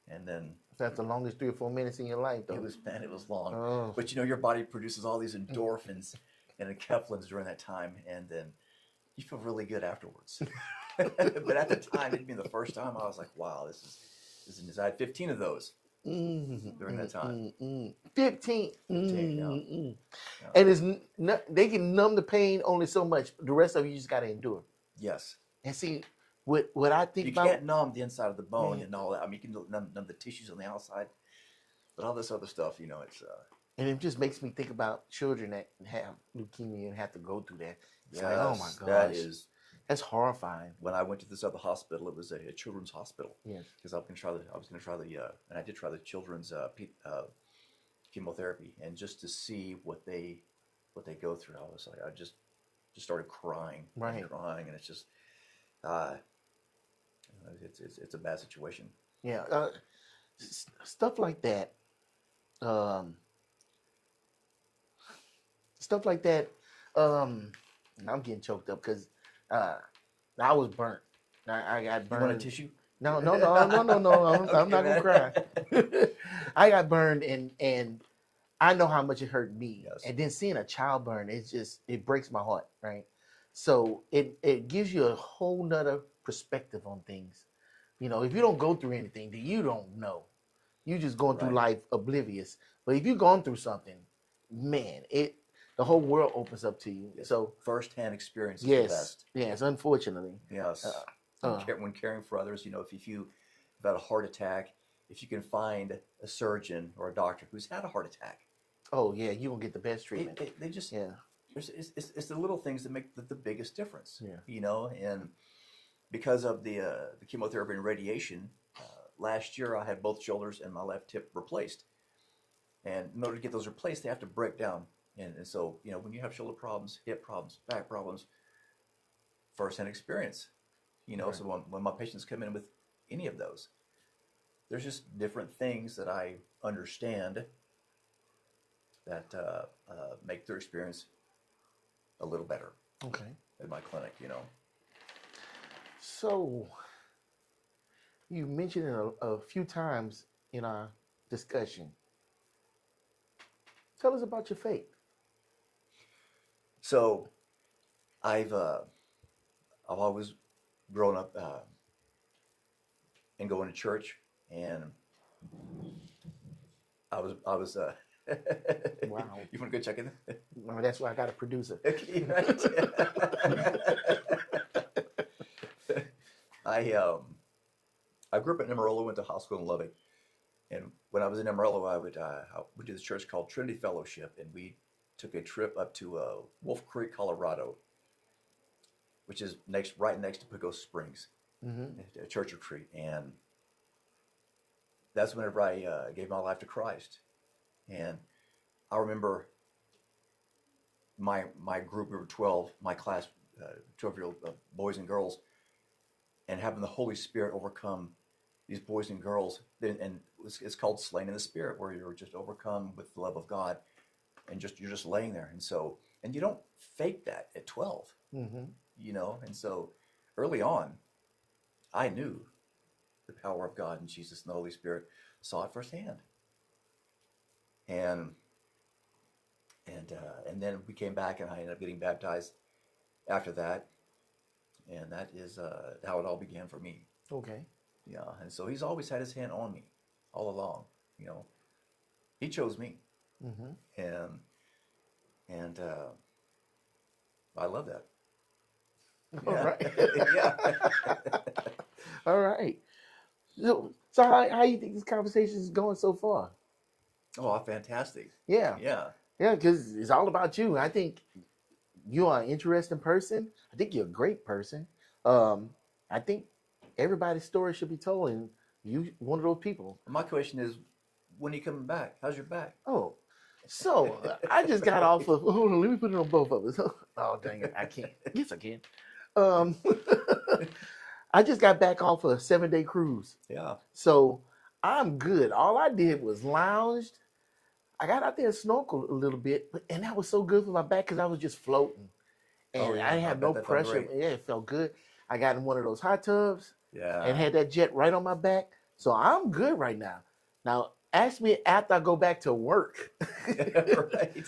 And then That's the longest 3 or 4 minutes in your life, though. it was long. Oh. But you know, your body produces all these endorphins and enkephalins during that time, and then you feel really good afterwards. But at the time, it'd been the first time, I was like, wow, this is I had 15 of those during that time. 15. 15, yeah. And they can numb the pain only so much. The rest of you just got to endure. Yes. And see, what I think You about... can't numb the inside of the bone and all that. I mean, you can numb the tissues on the outside, but all this other stuff, you know, it's... And it just makes me think about children that have leukemia and have to go through that. It's yes, like, oh my gosh. That's horrifying. When I went to this other hospital, it was a children's hospital. Yes. Because I was going to try and I did try the children's chemotherapy, and just to see what they go through, I was like, I just started crying, and crying, and it's just, it's a bad situation. Yeah, stuff like that. Stuff like that. I'm getting choked up because I was burnt. I got burned. You want a tissue? No. I'm not gonna cry. I got burned, and I know how much it hurt me. Yes. And then seeing a child burn, it breaks my heart, right? So it gives you a whole nother perspective on things. You know, if you don't go through anything, then you don't know. You just going through life oblivious. But if you've gone through something, man, the whole world opens up to you. Yes. So first-hand experience is the best. Yes, unfortunately. Yes. When caring for others, you know, if you've had a heart attack, if you can find a surgeon or a doctor who's had a heart attack. Oh, yeah, you're going to get the best treatment. They just, it's the little things that make the biggest difference, you know, and because of the chemotherapy and radiation, last year I had both shoulders and my left hip replaced. And in order to get those replaced, they have to break down. And so, you know, when you have shoulder problems, hip problems, back problems, first-hand experience, you know, so when my patients come in with any of those, there's just different things that I understand that make their experience a little better. Okay. In my clinic, you know. So, you mentioned it a few times in our discussion. Tell us about your faith. So, I've always grown up and going to church, and I was Wow. You want to go check in? Well, that's why I got a producer. Okay, right. I grew up in Amarillo, went to high school in Lubbock, and when I was in Amarillo, I went to this church called Trinity Fellowship, and we took a trip up to Wolf Creek, Colorado, which is right next to Pagosa Springs, a church retreat, and that's whenever I gave my life to Christ. And I remember my group, we were 12, my class, 12-year-old boys and girls, and having the Holy Spirit overcome these boys and girls. And it's called Slain in the Spirit, where you're just overcome with the love of God, and you're just laying there. And you don't fake that at 12, you know. And so early on, I knew the power of God and Jesus and the Holy Spirit, saw it firsthand. And then we came back, and I ended up getting baptized after that, and that is how it all began for me. Okay. Yeah, and so he's always had his hand on me all along. You know, he chose me, and I love that. All Yeah. right. Yeah. All right. So how you think this conversation is going so far? Oh, fantastic. Yeah. Yeah. Yeah, because it's all about you. I think you are an interesting person. I think you're a great person. I think everybody's story should be told, and you one of those people. My question is, when are you coming back? How's your back? Oh, so I just got off of. Hold on, let me put it on both of us. Oh, dang it, I can't. Yes, I can. I just got back off a 7-day cruise. Yeah. So I'm good. All I did was lounged. I got out there and snorkeled a little bit, and that was so good for my back because I was just floating. and Oh, yeah. I didn't I have bet no that felt pressure. great. Yeah, it felt good. I got in one of those hot tubs and Yeah. had that jet right on my back, so I'm good right now. Now, ask me after I go back to work, Right.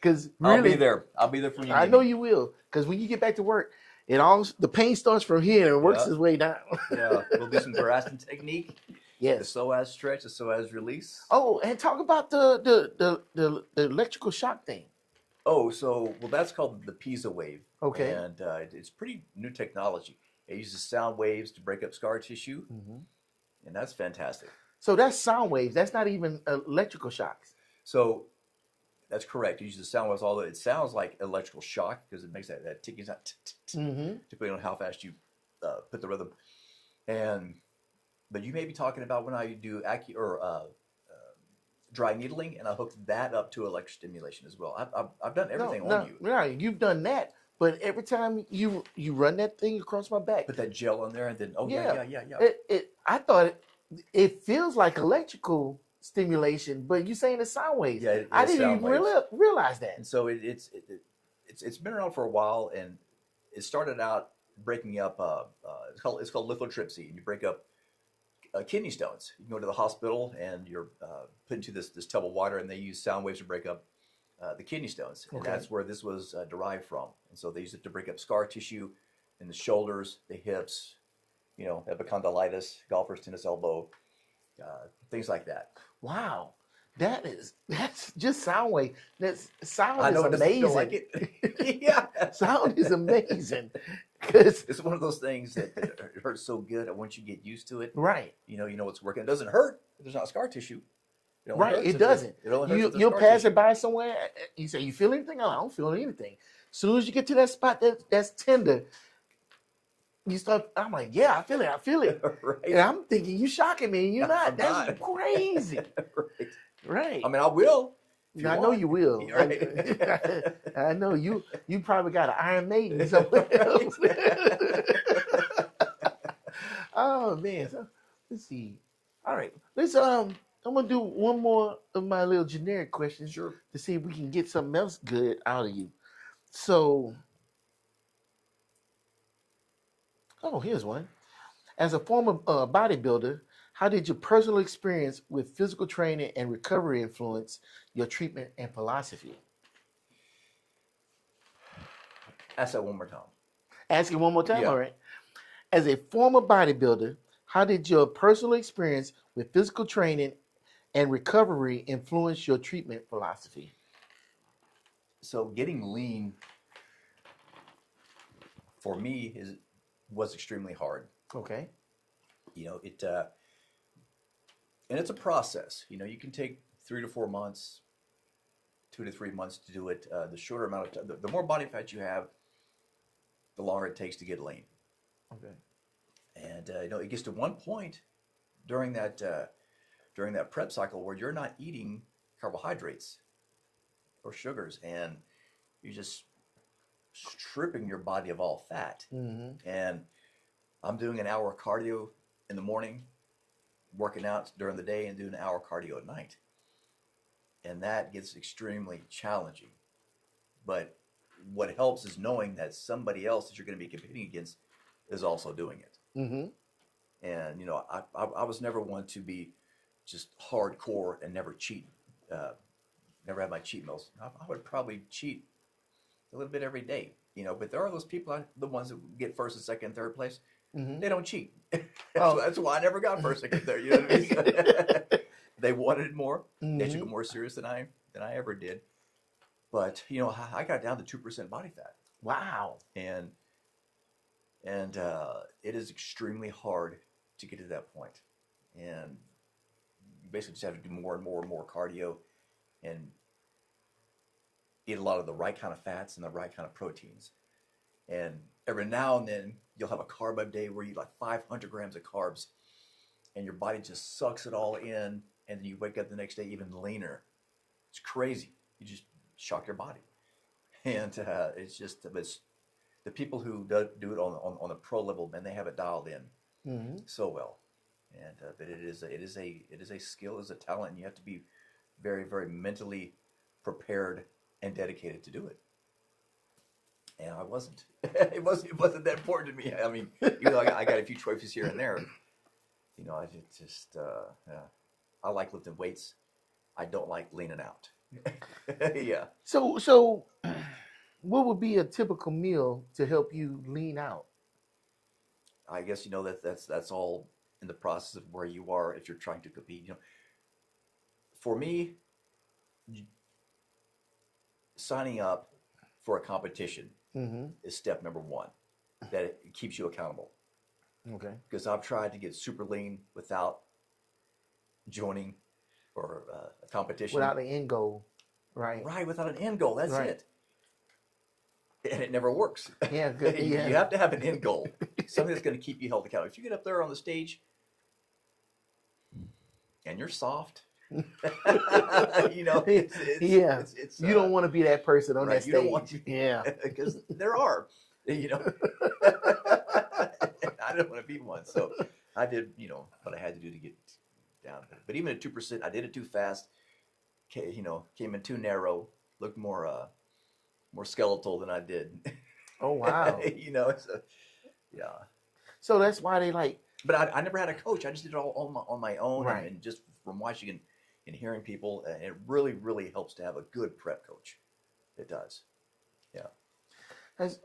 because I'll be really, there. I'll be there for you, I know Jimmy. you will. Because when you get back to work, the pain starts from here and works Yeah. its way down. Yeah. We'll do some Graston technique. The Yes. psoas stretch, the psoas release. Oh, and talk about the electrical shock thing. Oh, well, that's called the piezo wave, Okay. and it's pretty new technology. It uses sound waves to break up scar tissue, Hmm. and that's fantastic. So that's sound waves. That's not even electrical shocks. So that's correct. It uses sound waves, although it sounds like electrical shock because it makes that ticking sound, Mm-hmm. depending on how fast you put the rhythm. And but you may be talking about when I do dry needling, and I hooked that up to electrostimulation as well. I've done everything on you. Right. You've done that, but every time you run that thing across my back, Put that gel on there, and then yeah, yeah. I thought it feels like electrical stimulation, but you saying it's sound waves. Yeah, it I is didn't sound even waves. realize that. And so it's been around for a while, and it started out breaking up. It's called lithotripsy, and you break up kidney stones. You can go to the hospital, and you're put into this tub of water, and they use sound waves to break up the kidney stones, and Okay. that's where this was derived from. And so they use it to break up scar tissue in the shoulders, the hips, epicondylitis, golfer's tennis elbow, things like that. Wow. That's just sound wave. That's sound I is know it doesn't feel like amazing. it. Yeah. Sound is amazing. Cause It's one of those things that it hurts so good, and once you get used to it, right. you know it's working. It doesn't hurt if there's not scar tissue. It only Right, hurts it if doesn't. It only hurts if there's You'll scar pass tissue. it by somewhere. You say, "You feel anything?" Oh, I don't feel anything. As soon as you get to that spot that's tender, you start. I'm like, "Yeah, I feel it. I feel it." Right. And I'm thinking, "You shocking me?" And you're not. I'm That's not. crazy. Right. Right. I mean, I will. If you I know want. you will. Right. I know you. You probably got an Iron Maiden somewhere else. Oh man. So, let's see. All right. I'm gonna do one more of my little generic questions Sure. to see if we can get something else good out of you. So, here's one. As a former bodybuilder, how did your personal experience with physical training and recovery influence your treatment and philosophy? Ask that one more time. Ask it one more time, Yeah. all right. As a former bodybuilder, how did your personal experience with physical training and recovery influence your treatment philosophy? So getting lean for me was extremely hard. Okay. It and it's a process. You can take 3 to 4 months, 2 to 3 months to do it. The shorter amount of time, the more body fat you have, the longer it takes to get lean. Okay. And it gets to one point during that prep cycle where you're not eating carbohydrates or sugars, and you're just stripping your body of all fat. Mm-hmm. And I'm doing an hour cardio in the morning, working out during the day, and doing an hour cardio at night. And that gets extremely challenging. But what helps is knowing that somebody else that you're going to be competing against is also doing it. Mm-hmm. And I was never one to be just hardcore and never cheat, never have my cheat meals. I would probably cheat a little bit every day, But there are those people, the ones that get first and second, third place. Mm-hmm. They don't cheat. Oh. That's why I never got first, second, third. You know what I mean? They wanted it more. Mm-hmm. They took it more serious than I ever did. But I got down to 2% body fat. Wow. And it is extremely hard to get to that point. And you basically just have to do more and more and more cardio and eat a lot of the right kind of fats and the right kind of proteins. And every now and then you'll have a carb up day where you eat like 500 grams of carbs and your body just sucks it all in, and then you wake up the next day even leaner. It's crazy. You just shock your body. And it's the people who do it on a pro level, man, they have it dialed in Mm-hmm. so well. And but it is a skill, is a talent, and you have to be very, very mentally prepared and dedicated to do it. And I wasn't. It wasn't that important to me. I mean, even though I got a few trophies here and there, you know, I just yeah. I like lifting weights. I don't like leaning out. Yeah. So, what would be a typical meal to help you lean out? I guess you know that's all in the process of where you are if you're trying to compete. You know, for me, signing up for a competition Mm-hmm. is step number one. That it keeps you accountable. Okay. Because I've tried to get super lean without joining or a competition. Without an end goal, right? Right, without an end goal. That's Right. it. And it never works. Yeah. Good. You Yeah. have to have an end goal, something that's going to keep you held accountable. If you get up there on the stage and you're soft, you know, Yeah. You don't want to be that person on right, that stage. you don't want to, Yeah. because there are, you know, I don't want to be one. So I did, you know, what I had to do to get down. But even at 2%, I did it too fast. You know, came in too narrow, looked more skeletal than I did. Oh wow. You know, so, yeah. So that's why they like. But I never had a coach. I just did it all on my own, Right. and just from watching and hearing people. And it really, really helps to have a good prep coach. It does. Yeah.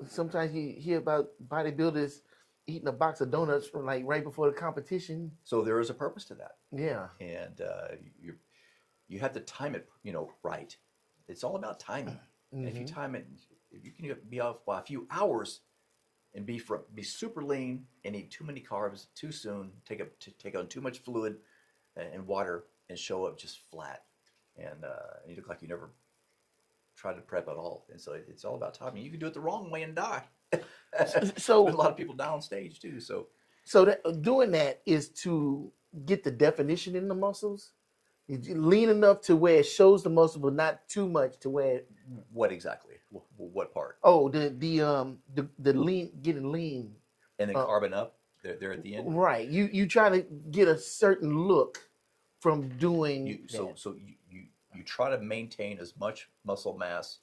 Sometimes you hear about bodybuilders eating a box of donuts from like right before the competition. So there is a purpose to that, Yeah. and you have to time it, you know, right. It's all about timing. And if you time it, if you can be off by a few hours and be super lean and eat too many carbs too soon, take on too much fluid and water, and show up just flat, and you look like you never tried to prep at all. And so it's all about timing. You can do it the wrong way and die. So a lot of people die on stage too. So doing that is to get the definition in the muscles. You lean enough to where it shows the muscle, but not too much to where. what exactly? What part? Oh, the lean, getting lean. And then carbon up. They're at the end. Right. You try to get a certain look from doing. So you try to maintain as much muscle mass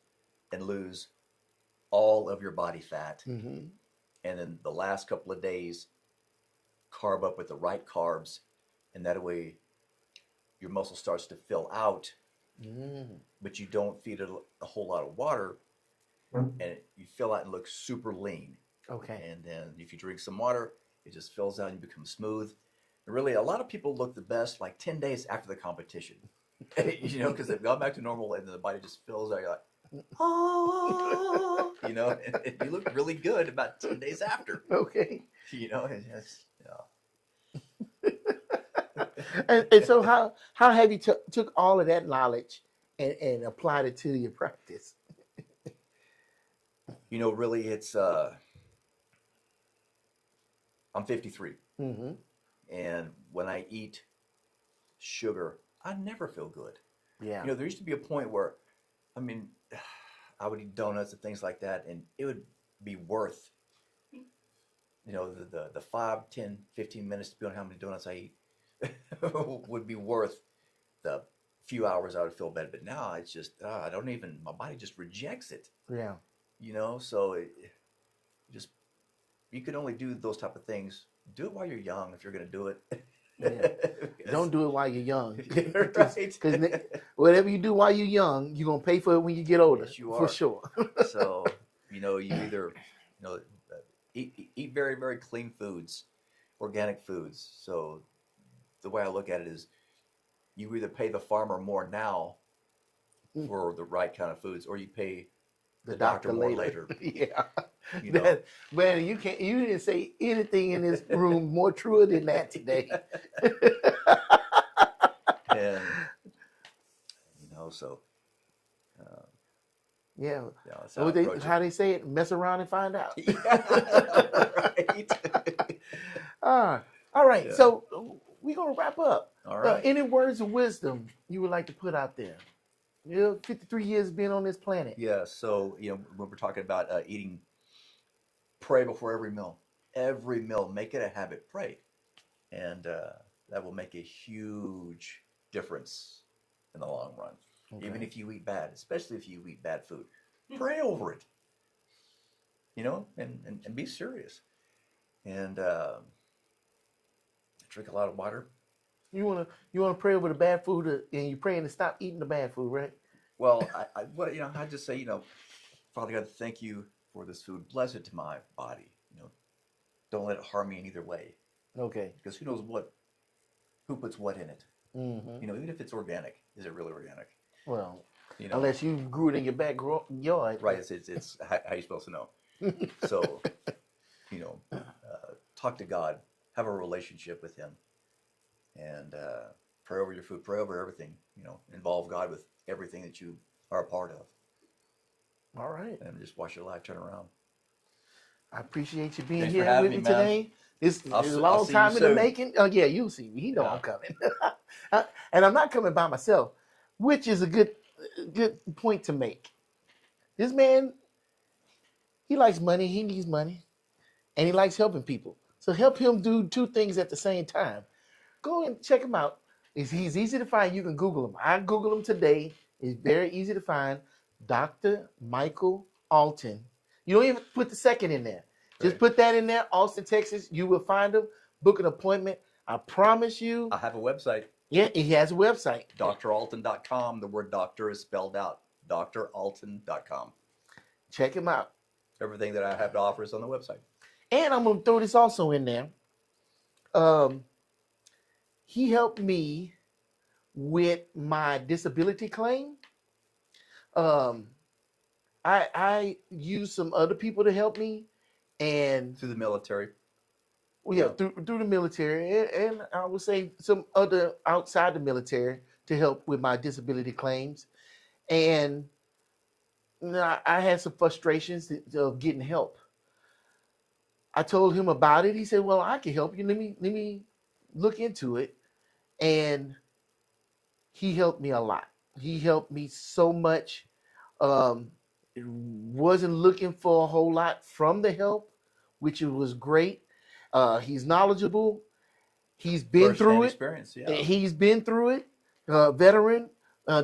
and lose all of your body fat, Mm-hmm. and then the last couple of days carb up with the right carbs, and that way your muscle starts to fill out, but you don't feed it a whole lot of water, and you fill out and look super lean. Okay. And then if you drink some water, it just fills out and you become smooth. And really, a lot of people look the best like 10 days after the competition, you know, because they've gone back to normal and then the body just fills out. You're like, oh, you know, and you look really good about 10 days after. Okay. You know, and just, And so how have you took all of that knowledge and applied it to your practice? you know, really, it's I'm 53, Mm-hmm. and when I eat sugar, I never feel good. Yeah. You know, there used to be a point where, I mean, I would eat donuts and things like that, and it would be worth, you know, the 5, 10, 15 minutes, depending on how many donuts I eat, would be worth the few hours I would feel better. But now it's just, I don't even, my body just rejects it, Yeah. you know? So you can only do those type of things. Do it while you're young if you're going to do it. Yeah. Don't do it while you're young. Right. Because whatever you do while you're young, you're going to pay for it when you get older. Yes, you are. For sure. So, you know, you either, you know, eat very, very clean foods, organic foods. So the way I look at it is you either pay the farmer more now for the right kind of foods, or you pay the doctor more later. Yeah. You know? Man, you didn't say anything in this room more truer than that today. And, you know, so. Yeah. Yeah, that's how How they say it, mess around and find out. Yeah, right. All right. Yeah. So we're going to wrap up. All right. Any words of wisdom you would like to put out there? You know, 53 years being on this planet. Yeah, so, you know, when we're talking about eating, pray before every meal. Every meal, make it a habit, pray. And that will make a huge difference in the long run. Okay. Even if you eat bad, especially if you eat bad food. Pray over it. you know, and be serious. And drink a lot of water. You wanna pray over the bad food, and you're praying to stop eating the bad food, right? Well, I just say, Father God, thank you for this food. Bless it to my body. Don't let it harm me in either way. Okay. Because who knows who puts what in it? Mm-hmm. Even if it's organic, is it really organic? Well, You know, unless you grew it in your backyard. right? It's how you supposed to know. So, talk to God, have a relationship with Him, and pray over your food, pray over everything. Involve God with everything that you are a part of. All right. And just watch your life turn around. I appreciate you being Thanks here for having with me me, man. today. It's a I'll long see time you in the soon. making. Oh yeah, you'll see me. You know Yeah. I'm coming, and I'm not coming by myself, which is a good point to make. This man, he likes money. He needs money, and he likes helping people. So help him do two things at the same time. Go and check him out. He's easy to find. You can Google him. I Googled him today. It's very easy to find. Dr. Michael Alton. You don't even put the second in there. Just Right. put that in there, Austin, Texas. You will find him. Book an appointment. I promise you. I have a website, Yeah, he has a website. dralton.com. The word doctor is spelled out, dralton.com. Check him out. Everything that I have to offer is on the website. And I'm going to throw this also in there. He helped me with my disability claim. I used some other people to help me, and Through the military. through the military, and I would say some other outside the military to help with my disability claims. And I had some frustrations of getting help. I told him about it. He said, "Well, I can help you. Let me look into it." And he helped me a lot. He helped me so much. Wasn't looking for a whole lot from the help, which was great. He's knowledgeable. He's been through it. Experience, yeah. He's been through it. Veteran,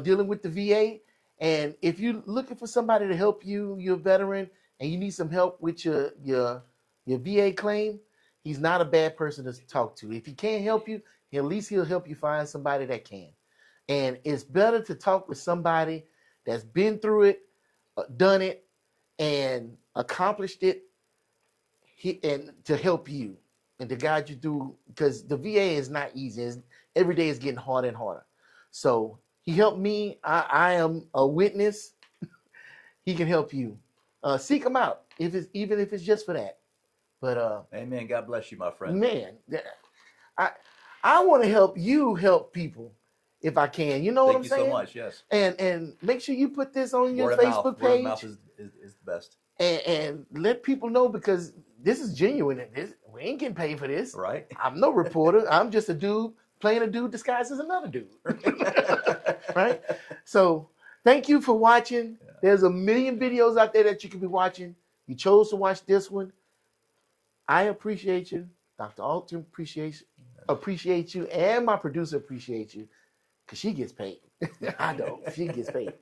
dealing with the VA. And if you're looking for somebody to help you, you're a veteran, and you need some help with your VA claim, he's not a bad person to talk to. If he can't help you, at least he'll help you find somebody that can. And it's better to talk with somebody that's been through it, done it, and accomplished it, and to help you and to guide you through, because the VA is not easy. Every day is getting harder and harder. So he helped me. I am a witness. He can help you. Seek him out, even if it's just for that. But Amen. God bless you, my friend. man, I want to help you help people if I can. You know what I'm Thank you saying? so much. Yes. And make sure you put this on your Word of mouth. Facebook Word of page. mouth is the best. And let people know, because this is genuine. We ain't getting paid for this. Right. I'm no reporter. I'm just a dude playing a dude disguised as another dude. Right? So thank you for watching. Yeah. There's a million videos out there that you could be watching. You chose to watch this one. I appreciate you. Dr. Alton appreciate you. And my producer appreciates you, because she gets paid. I don't. She gets paid.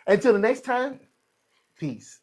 Until the next time, peace.